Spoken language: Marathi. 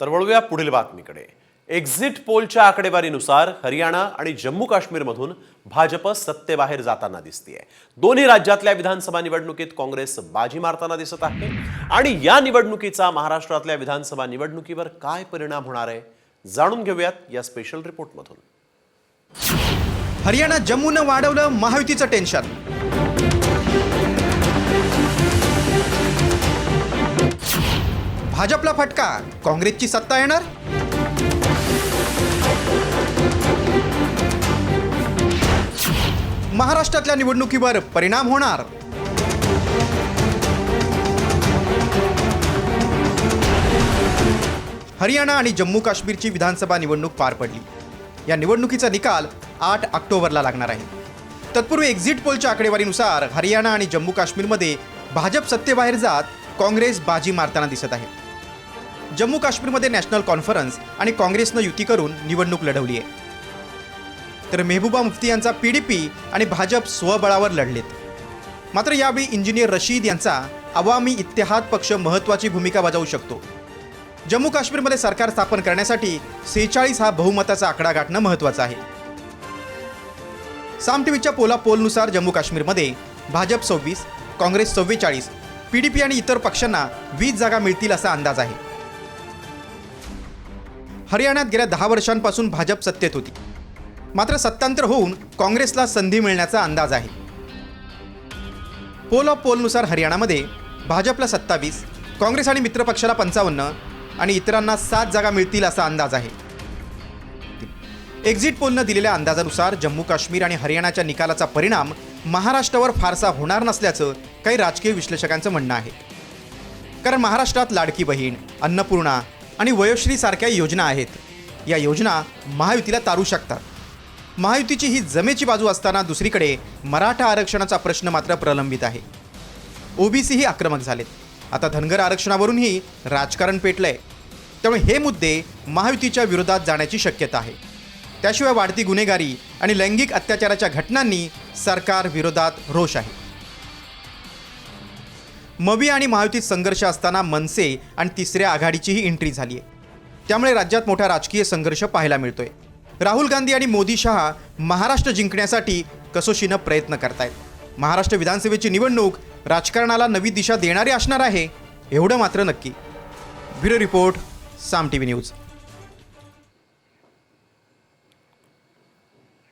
तर वळूया पुढील बातमीकडे। एक्झिट पोलच्या आकडेवारीनुसार हरियाणा आणि जम्मू काश्मीरमधून भाजप सत्तेबाहेर जाताना दिसतेय। दोन्ही राज्यातल्या विधानसभा निवडणुकीत काँग्रेस बाजी मारताना दिसत आहे आणि या निवडणुकीचा महाराष्ट्रातल्या विधानसभा निवडणुकीवर काय परिणाम होणार आहे जाणून घेऊयात या स्पेशल रिपोर्टमधून। हरियाणा जम्मूनं वाढवलं महायुतीचं टेन्शन। भाजपला फटका, काँग्रेसची सत्ता येणार। महाराष्ट्रातल्या निवडणुकीवर परिणाम होणार। हरियाणा आणि जम्मू काश्मीरची विधानसभा निवडणूक पार पडली। या निवडणुकीचा निकाल 8 ऑक्टोबरला लागणार आहे। तत्पूर्वी एक्झिट पोलच्या आकडेवारीनुसार हरियाणा आणि जम्मू काश्मीरमध्ये भाजप सत्तेबाहेर जात काँग्रेस बाजी मारताना दिसत आहे। जम्मू काश्मीरमध्ये नॅशनल कॉन्फरन्स आणि काँग्रेसनं युती करून निवडणूक लढवली आहे, तर मेहबूबा मुफ्ती यांचा पीडीपी आणि भाजप स्वबळावर लढलेत। मात्र यावेळी इंजिनियर रशीद यांचा अवामी इत्तेहाद पक्ष महत्त्वाची भूमिका बजावू शकतो। जम्मू काश्मीरमध्ये सरकार स्थापन करण्यासाठी 46 हा बहुमताचा आकडा गाठणं महत्त्वाचं आहे। साम टीव्हीच्या पोलनुसार जम्मू काश्मीरमध्ये भाजप 26, काँग्रेस 44, पीडीपी आणि इतर पक्षांना 20 जागा मिळतील असा अंदाज आहे। हरियाणात गेल्या 10 वर्षांपासून भाजप सत्तेत होती, मात्र सत्तांतर होऊन काँग्रेसला संधी मिळण्याचा अंदाज आहे। पोलनुसार हरियाणामध्ये भाजपला 27, काँग्रेस आणि मित्र पक्षाला 55 आणि इतरांना 7 जागा मिळतील असा अंदाज आहे। एक्झिट पोलनं दिलेल्या अंदाजानुसार जम्मू काश्मीर आणि हरियाणाच्या निकालाचा परिणाम महाराष्ट्रावर फारसा होणार नसल्याचं काही राजकीय विश्लेषकांचं म्हणणं आहे। कारण महाराष्ट्रात लाडकी बहीण, अन्नपूर्णा आणि वयोश्री सारख्या योजना आहेत। या योजना महायुतीला तारू शकतात। महायुतीची ही जमेची बाजू असताना दुसरीकडे मराठा आरक्षणाचा प्रश्न मात्र प्रलंबित आहे। ओबीसीही आक्रमक झालेत। आता धनगर आरक्षणावरूनही राजकारण पेटलंय, त्यामुळे हे मुद्दे महायुतीच्या विरोधात जाण्याची शक्यता आहे। त्याशिवाय वाढती गुन्हेगारी आणि लैंगिक अत्याचाराच्या घटनांनी सरकार विरोधात रोष आहे। मवी आणि महायुतीत संघर्ष असताना मनसे आणि तिसऱ्या आघाडीचीही एंट्री झाली आहे। त्यामुळे राज्यात मोठा राजकीय संघर्ष पाहायला मिळतोय। राहुल गांधी आणि मोदी शहा महाराष्ट्र जिंकण्यासाठी कसोशीनं प्रयत्न करतायत। महाराष्ट्र विधानसभेची निवडणूक राजकारणाला नवी दिशा देणारी असणार आहे, एवढं मात्र नक्की। ब्युरो रिपोर्ट, साम टीव्ही न्यूज।